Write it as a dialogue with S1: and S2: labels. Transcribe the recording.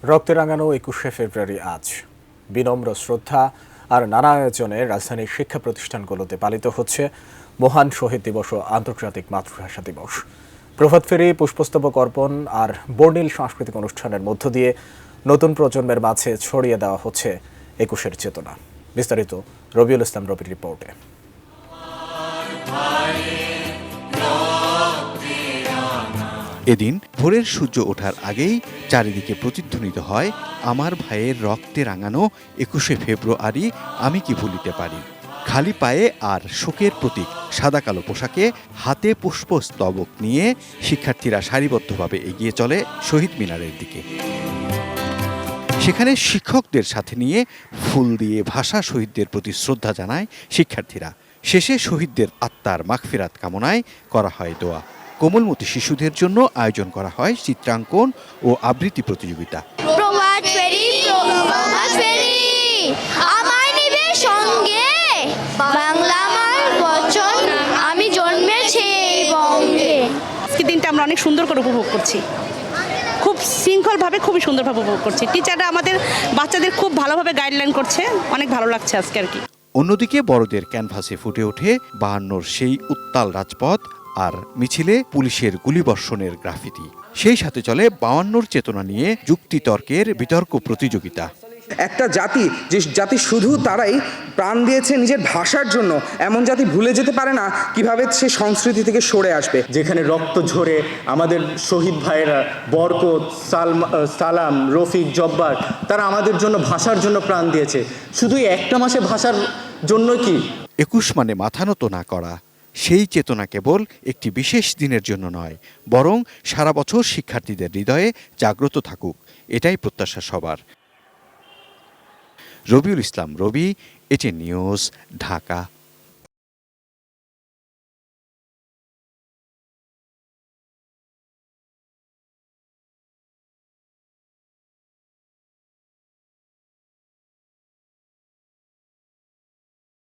S1: রক্তে রাঙানো ২১শে ফেব্রুয়ারি আজ বিনম্র শ্রদ্ধা আর নানা আয়োজনে রাজধানীর শিক্ষা প্রতিষ্ঠানগুলোতে পালিত হচ্ছে মহান শহীদ দিবস ও আন্তর্জাতিক মাতৃভাষা দিবস। প্রভাত ফেরি, পুষ্পস্তবক অর্পণ আর বর্ণিল সাংস্কৃতিক অনুষ্ঠানের মধ্য দিয়ে নতুন প্রজন্মের মাঝে ছড়িয়ে দেওয়া হচ্ছে ২১এর চেতনা। বিস্তারিত রবিউল ইসলাম রবির রিপোর্টে।
S2: এদিন ভোরের সূর্য ওঠার আগেই চারিদিকে প্রতিধ্বনিত হয় আমার ভাইয়ের রক্তে রাঙানো ২১শে ফেব্রুয়ারি আমি কি ভুলিতে পারি। খালি পায়ে আর শোকের প্রতীক সাদা কালো পোশাকে, হাতে পুষ্পস্তবক নিয়ে শিক্ষার্থীরা সারিবদ্ধভাবে এগিয়ে চলে শহীদ মিনারের দিকে। সেখানে শিক্ষকদের সাথে নিয়ে ফুল দিয়ে ভাষা শহীদদের প্রতি শ্রদ্ধা জানায় শিক্ষার্থীরা। শেষে শহীদদের আত্মার মাগফিরাত কামনায় করা হয় দোয়া। কোমলমতি শিশুদের জন্য আয়োজন করা হয় চিত্রাঙ্কন ও আবৃত্তি প্রতিযোগিতা।
S3: প্রভাত ফেরি, প্রভাত ফেরি, আমায় নিবে সঙ্গে, বাংলা আমার বচন, আমি জন্মেছি এই বঙ্গে।
S4: আজকে দিনটা আমরা অনেক সুন্দর করে উপভোগ করছি, খুব শৃঙ্খলভাবে, খুবই সুন্দরভাবে উপভোগ করছি। টিচাররা আমাদের বাচ্চাদের খুব ভালোভাবে গাইডলাইন করছে, অনেক ভালো লাগছে আজকে আর কি।
S2: অন্যদিকে বড়দের ক্যানভাসে ফুটে ওঠে ৫২-র সেই উত্তাল রাজপথ আর মিছিলে পুলিশের গুলিবর্ষণের গ্রাফিতি। সেই সাথে চলে ৫২-র চেতনা নিয়ে যুক্তিতর্কের বিতর্ক প্রতিযোগিতা।
S5: একটা জাতি, যে জাতি শুধু তারাই প্রাণ দিয়েছে নিজের ভাষার জন্য, এমন জাতি ভুলে যেতে পারে না কিভাবে সে সংস্কৃতি থেকে সরে আসবে।
S6: যেখানে রক্ত ঝরে আমাদের শহীদ ভাইয়েরা বরকত, সালাম, রফিক, জব্বার, তারা আমাদের জন্য ভাষার জন্য প্রাণ দিয়েছে। শুধু একটা মাসে ভাষার জন্য কি
S2: ২১ মানে মাথা নত না করা। সেই চেতনা কেবল একটি বিশেষ দিনের জন্য নয়, বরং সারা বছর শিক্ষার্থীদের হৃদয়ে জাগ্রত থাকুক, এটাই প্রত্যাশা সবার। রবিউল ইসলাম রবি, এটিএন নিউজ, ঢাকা।